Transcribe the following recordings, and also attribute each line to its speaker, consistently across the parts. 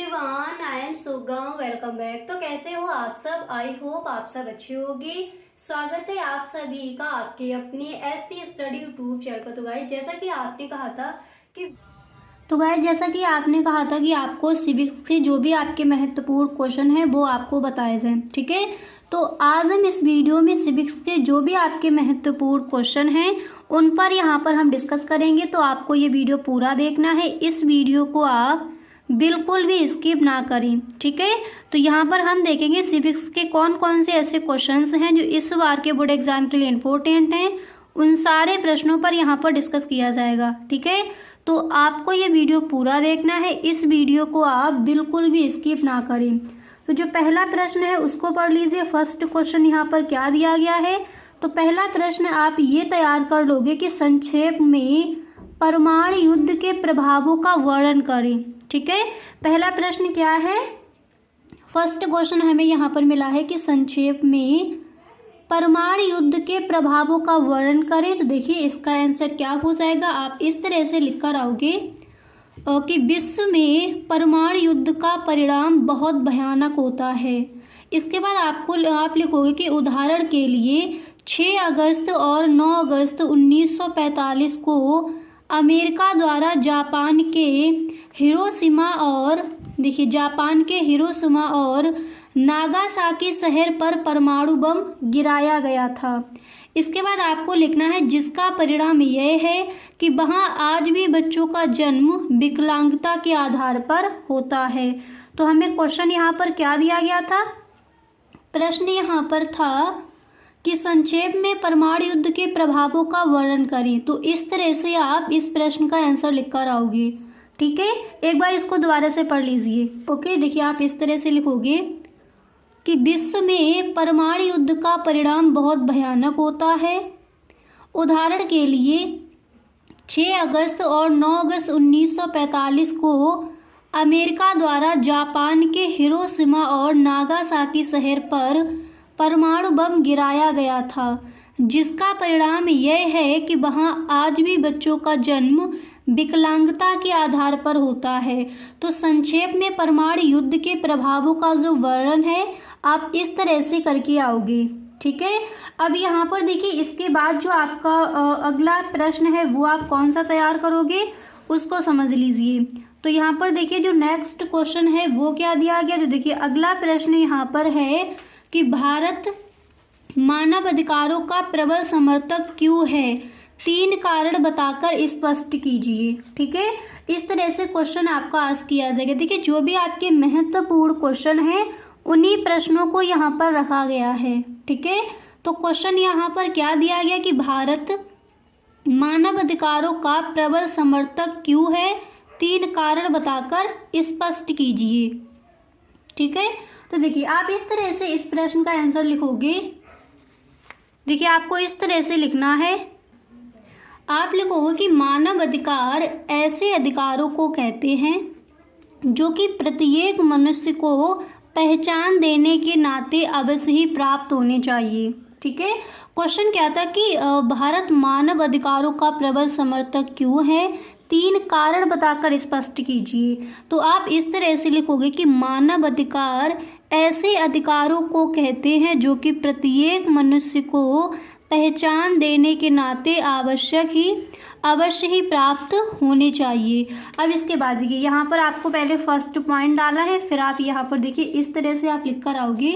Speaker 1: Everyone, I am सुगम। Welcome back. तो कैसे हो आप सब? आई होप आप सब अच्छे होंगे। स्वागत है आप सभी का आपके अपने एसपी स्टडी यूट्यूब चैनल पर। तो गाइस जैसा कि आपने कहा था कि आपको सिविक्स के जो भी आपके महत्वपूर्ण क्वेश्चन हैं वो आपको बताए जाएं, ठीक है। तो आज हम इस वीडियो में सिविक्स के जो भी आपके महत्वपूर्ण क्वेश्चन हैं उन पर यहाँ पर हम डिस्कस करेंगे। तो आपको ये वीडियो पूरा देखना है, इस वीडियो को आप बिल्कुल भी स्किप ना करें, ठीक है। तो यहाँ पर हम देखेंगे सिविक्स के कौन कौन से ऐसे क्वेश्चंस हैं जो इस बार के बोर्ड एग्जाम के लिए इम्पोर्टेंट हैं। उन सारे प्रश्नों पर यहाँ पर डिस्कस किया जाएगा, ठीक है। तो आपको ये वीडियो पूरा देखना है, इस वीडियो को आप बिल्कुल भी स्किप ना करें। तो जो पहला प्रश्न है उसको पढ़ लीजिए। फर्स्ट क्वेश्चन यहाँ पर क्या दिया गया है। तो पहला प्रश्न आप ये तैयार कर लोगे कि संक्षेप में परमाणु युद्ध के प्रभावों का वर्णन करें, ठीक है। पहला प्रश्न क्या है, फर्स्ट क्वेश्चन हमें यहाँ पर मिला है कि संक्षेप में परमाणु युद्ध के प्रभावों का वर्णन करें। तो देखिए इसका आंसर क्या हो जाएगा, आप इस तरह से लिख कर आओगे कि विश्व में परमाणु युद्ध का परिणाम बहुत भयानक होता है। इसके बाद आप लिखोगे कि उदाहरण के लिए 6 अगस्त और 9 अगस्त 1945 को अमेरिका द्वारा जापान के हिरोशिमा और नागासाकी शहर पर परमाणु बम गिराया गया था। इसके बाद आपको लिखना है जिसका परिणाम यह है कि वहाँ आज भी बच्चों का जन्म विकलांगता के आधार पर होता है। तो हमें क्वेश्चन यहाँ पर क्या दिया गया था, प्रश्न यहाँ पर था कि संक्षेप में परमाणु युद्ध के प्रभावों का वर्णन करें। तो इस तरह से आप इस प्रश्न का आंसर लिख कर आओगे, ठीक है। एक बार इसको दोबारा से पढ़ लीजिए। ओके, देखिए आप इस तरह से लिखोगे कि विश्व में परमाणु युद्ध का परिणाम बहुत भयानक होता है। उदाहरण के लिए 6 अगस्त और 9 अगस्त 1945 को अमेरिका द्वारा जापान के हिरोशिमा और नागासाकी शहर पर परमाणु बम गिराया गया था, जिसका परिणाम यह है कि वहाँ आज भी बच्चों का जन्म विकलांगता के आधार पर होता है। तो संक्षेप में परमाणु युद्ध के प्रभावों का जो वर्णन है आप इस तरह से करके आओगे, ठीक है। अब यहाँ पर देखिए इसके बाद जो आपका अगला प्रश्न है वो आप कौन सा तैयार करोगे उसको समझ लीजिए। तो यहाँ पर देखिए जो नेक्स्ट क्वेश्चन है वो क्या दिया गया। तो देखिए अगला प्रश्न यहाँ पर है कि भारत मानव अधिकारों का प्रबल समर्थक क्यों है, 3 कारण बताकर स्पष्ट कीजिए, ठीक है। इस तरह से क्वेश्चन आपका आस्क किया जाएगा। देखिए जो भी आपके महत्वपूर्ण क्वेश्चन हैं उन्हीं प्रश्नों को यहाँ पर रखा गया है, ठीक है। तो क्वेश्चन यहाँ पर क्या दिया गया कि भारत मानव अधिकारों का प्रबल समर्थक क्यों है, 3 कारण बताकर स्पष्ट कीजिए, ठीक है। तो देखिए आप इस तरह से इस प्रश्न का आंसर लिखोगे। देखिए आपको इस तरह से लिखना है, आप लिखोगे कि मानव अधिकार ऐसे अधिकारों को कहते हैं जो कि प्रत्येक मनुष्य को पहचान देने के नाते अवश्य ही प्राप्त होने चाहिए, ठीक है। क्वेश्चन क्या था कि भारत मानव अधिकारों का प्रबल समर्थक क्यों है, 3 कारण बताकर स्पष्ट कीजिए। तो आप इस तरह से लिखोगे कि मानव अधिकार ऐसे अधिकारों को कहते हैं जो कि प्रत्येक मनुष्य को पहचान देने के नाते अवश्य ही प्राप्त होने चाहिए। अब इसके बाद देखिए यहाँ पर आपको पहले फर्स्ट पॉइंट डाला है, फिर आप यहाँ पर देखिए इस तरह से आप लिख कर आओगे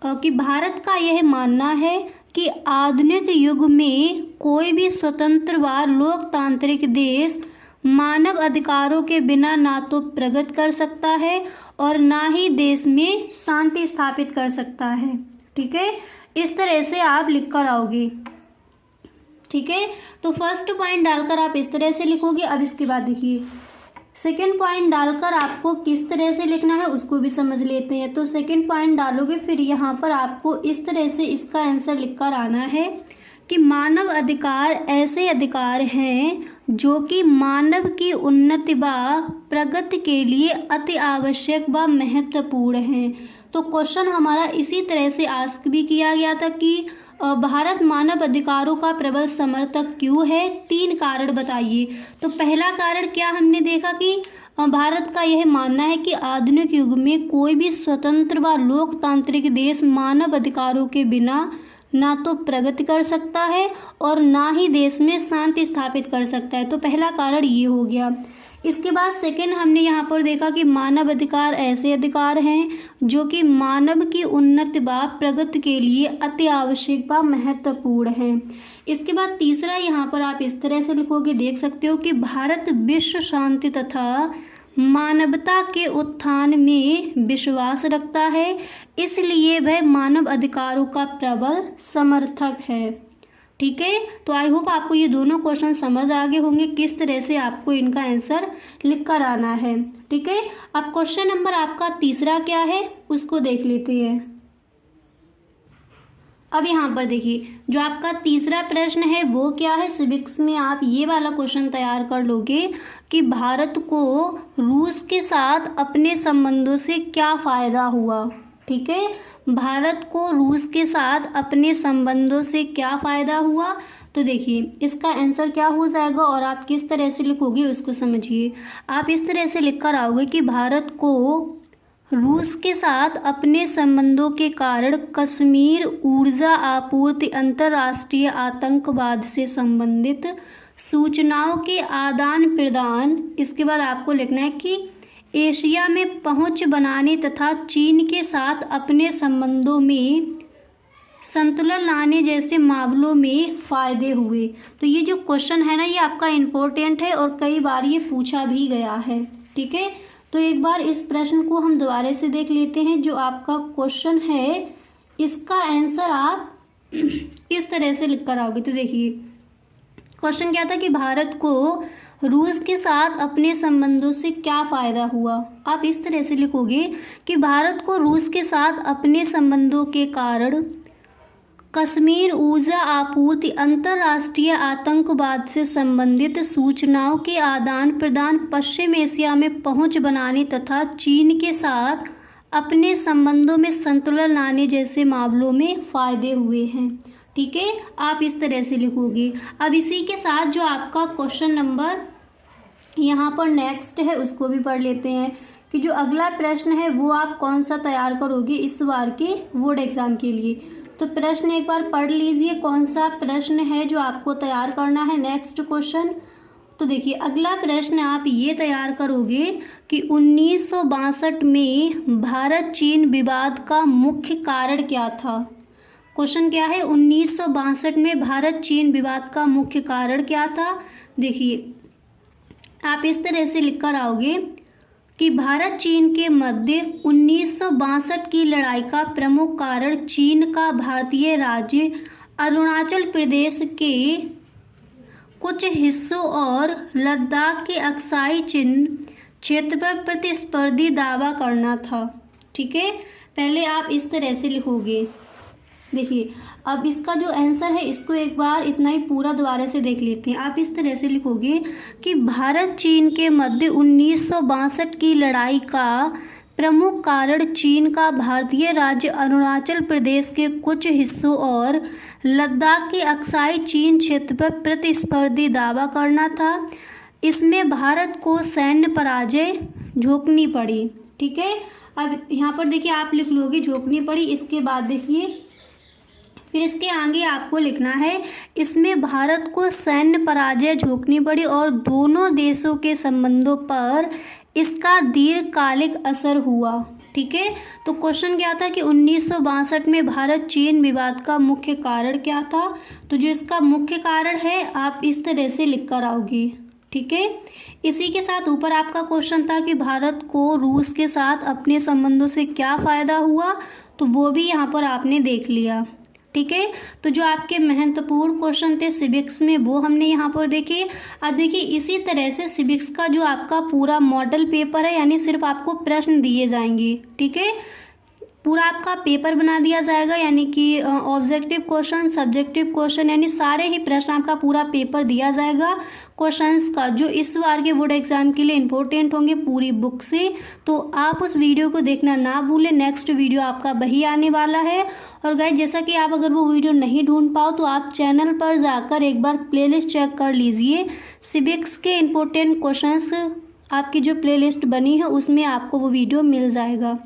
Speaker 1: कि भारत का यह मानना है कि आधुनिक युग में कोई भी स्वतंत्र व लोकतांत्रिक देश मानव अधिकारों के बिना ना तो प्रगति कर सकता है और ना ही देश में शांति स्थापित कर सकता है, ठीक है। इस तरह से आप लिख कर आओगे, ठीक है। तो फर्स्ट पॉइंट डालकर आप इस तरह से लिखोगे। अब इसके बाद देखिए सेकंड पॉइंट डालकर आपको किस तरह से लिखना है उसको भी समझ लेते हैं। तो सेकंड पॉइंट डालोगे, फिर यहाँ पर आपको इस तरह से इसका आंसर लिख कर आना है कि मानव अधिकार ऐसे अधिकार हैं जो कि मानव की उन्नति व प्रगति के लिए अति आवश्यक व महत्वपूर्ण हैं। तो क्वेश्चन हमारा इसी तरह से आस्क भी किया गया था कि भारत मानव अधिकारों का प्रबल समर्थक क्यों है, 3 कारण बताइए। तो पहला कारण क्या हमने देखा कि भारत का यह मानना है कि आधुनिक युग में कोई भी स्वतंत्र व लोकतांत्रिक देश मानव अधिकारों के बिना ना तो प्रगति कर सकता है और ना ही देश में शांति स्थापित कर सकता है। तो पहला कारण ये हो गया। इसके बाद सेकंड हमने यहाँ पर देखा कि मानव अधिकार ऐसे अधिकार हैं जो कि मानव की उन्नति व प्रगति के लिए अति आवश्यक व महत्वपूर्ण हैं। इसके बाद तीसरा यहाँ पर आप इस तरह से लिखोगे, देख सकते हो कि भारत विश्व शांति तथा मानवता के उत्थान में विश्वास रखता है, इसलिए वह मानव अधिकारों का प्रबल समर्थक है। ठीक है, तो आई होप आपको ये दोनों क्वेश्चन समझ आ गए होंगे किस तरह से आपको इनका आंसर लिख कर आना है। ठीक है, अब क्वेश्चन नंबर आपका तीसरा क्या है उसको देख लेते हैं। अब यहाँ पर देखिए, जो आपका तीसरा प्रश्न है वो क्या है, सिविक्स में आप ये वाला क्वेश्चन तैयार कर लोगे कि भारत को रूस के साथ अपने संबंधों से क्या फ़ायदा हुआ। ठीक है, भारत को रूस के साथ अपने संबंधों से क्या फ़ायदा हुआ। तो देखिए इसका आंसर क्या हो जाएगा और आप किस तरह से लिखोगे उसको समझिए। आप इस तरह से लिख कर आओगे कि भारत को रूस के साथ अपने संबंधों के कारण कश्मीर ऊर्जा आपूर्ति, अंतर्राष्ट्रीय आतंकवाद से संबंधित सूचनाओं के आदान प्रदान, इसके बाद आपको लिखना है कि एशिया में पहुंच बनाने तथा चीन के साथ अपने संबंधों में संतुलन लाने जैसे मामलों में फ़ायदे हुए। तो ये जो क्वेश्चन है ना, ये आपका इम्पोर्टेंट है और कई बार ये पूछा भी गया है। ठीक है, तो एक बार इस प्रश्न को हम दोबारा से देख लेते हैं। जो आपका क्वेश्चन है इसका आंसर आप इस तरह से लिख कर आओगे। तो देखिए क्वेश्चन क्या था कि भारत को रूस के साथ अपने संबंधों से क्या फ़ायदा हुआ। आप इस तरह से लिखोगे कि भारत को रूस के साथ अपने संबंधों के कारण कश्मीर ऊर्जा आपूर्ति, अंतर्राष्ट्रीय आतंकवाद से संबंधित सूचनाओं के आदान प्रदान, पश्चिम एशिया में पहुंच बनाने तथा चीन के साथ अपने संबंधों में संतुलन लाने जैसे मामलों में फ़ायदे हुए हैं। ठीक है, आप इस तरह से लिखोगे। अब इसी के साथ जो आपका क्वेश्चन नंबर यहाँ पर नेक्स्ट है उसको भी पढ़ लेते हैं कि जो अगला प्रश्न है वो आप कौन सा तैयार करोगे इस बार के बोर्ड एग्ज़ाम के लिए। तो प्रश्न एक बार पढ़ लीजिए कौन सा प्रश्न है जो आपको तैयार करना है नेक्स्ट क्वेश्चन। तो देखिए अगला प्रश्न आप ये तैयार करोगे कि 1962 में भारत चीन विवाद का मुख्य कारण क्या था। क्वेश्चन क्या है, 1962 में भारत चीन विवाद का मुख्य कारण क्या था। देखिए आप इस तरह से लिख कर आओगे कि भारत चीन के मध्य 1962 की लड़ाई का प्रमुख कारण चीन का भारतीय राज्य अरुणाचल प्रदेश के कुछ हिस्सों और लद्दाख के अक्साई चीन क्षेत्र पर प्रतिस्पर्धी दावा करना था। ठीक है, पहले आप इस तरह से लिखोगे। देखिए अब इसका जो आंसर है इसको एक बार इतना ही पूरा दोबारा से देख लेते हैं। आप इस तरह से लिखोगे कि भारत चीन के मध्य 1962 की लड़ाई का प्रमुख कारण चीन का भारतीय राज्य अरुणाचल प्रदेश के कुछ हिस्सों और लद्दाख के अक्साई चीन क्षेत्र पर प्रतिस्पर्धी दावा करना था। इसमें भारत को सैन्य पराजय झोंकनी पड़ी। ठीक है, अब यहाँ पर देखिए आप लिख लोगे झोंकनी पड़ी। इसके बाद देखिए फिर इसके आगे आपको लिखना है इसमें भारत को सैन्य पराजय झोंकनी पड़ी और दोनों देशों के संबंधों पर इसका दीर्घकालिक असर हुआ। ठीक है, तो क्वेश्चन क्या था कि 1962 में भारत चीन विवाद का मुख्य कारण क्या था। तो जो इसका मुख्य कारण है आप इस तरह से लिख कर आओगे। ठीक है, इसी के साथ ऊपर आपका क्वेश्चन था कि भारत को रूस के साथ अपने संबंधों से क्या फ़ायदा हुआ, तो वो भी यहाँ पर आपने देख लिया। ठीक है, तो जो आपके महत्वपूर्ण क्वेश्चन थे सिविक्स में वो हमने यहाँ पर देखे। अब देखिए इसी तरह से सिविक्स का जो आपका पूरा मॉडल पेपर है यानी सिर्फ आपको प्रश्न दिए जाएंगे। ठीक है, पूरा आपका पेपर बना दिया जाएगा यानी कि ऑब्जेक्टिव क्वेश्चन, सब्जेक्टिव क्वेश्चन यानी सारे ही प्रश्न आपका पूरा पेपर दिया जाएगा क्वेश्चंस का जो इस बार के बोर्ड एग्जाम के लिए इंपॉर्टेंट होंगे पूरी बुक से। तो आप उस वीडियो को देखना ना भूलें, नेक्स्ट वीडियो आपका वही आने वाला है। और गाइस जैसा कि आप अगर वो वीडियो नहीं ढूंढ पाओ तो आप चैनल पर जाकर एक बार प्लेलिस्ट चेक कर लीजिए, सिविक्स के इंपॉर्टेंट क्वेश्चंस आपकी जो प्लेलिस्ट बनी है उसमें आपको वो वीडियो मिल जाएगा।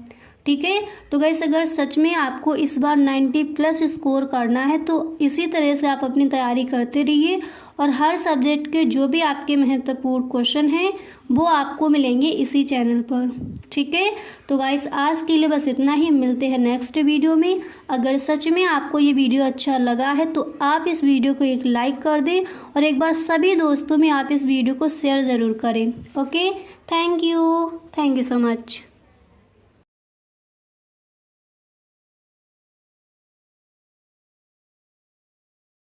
Speaker 1: ठीक है, तो गाइस अगर सच में आपको इस बार 90+ स्कोर करना है तो इसी तरह से आप अपनी तैयारी करते रहिए और हर सब्जेक्ट के जो भी आपके महत्वपूर्ण क्वेश्चन हैं वो आपको मिलेंगे इसी चैनल पर। ठीक है, तो गाइस आज के लिए बस इतना ही, मिलते हैं नेक्स्ट वीडियो में। अगर सच में आपको ये वीडियो अच्छा लगा है तो आप इस वीडियो को एक लाइक कर दें और एक बार सभी दोस्तों में आप इस वीडियो को शेयर ज़रूर करें। Okay, thank you so much.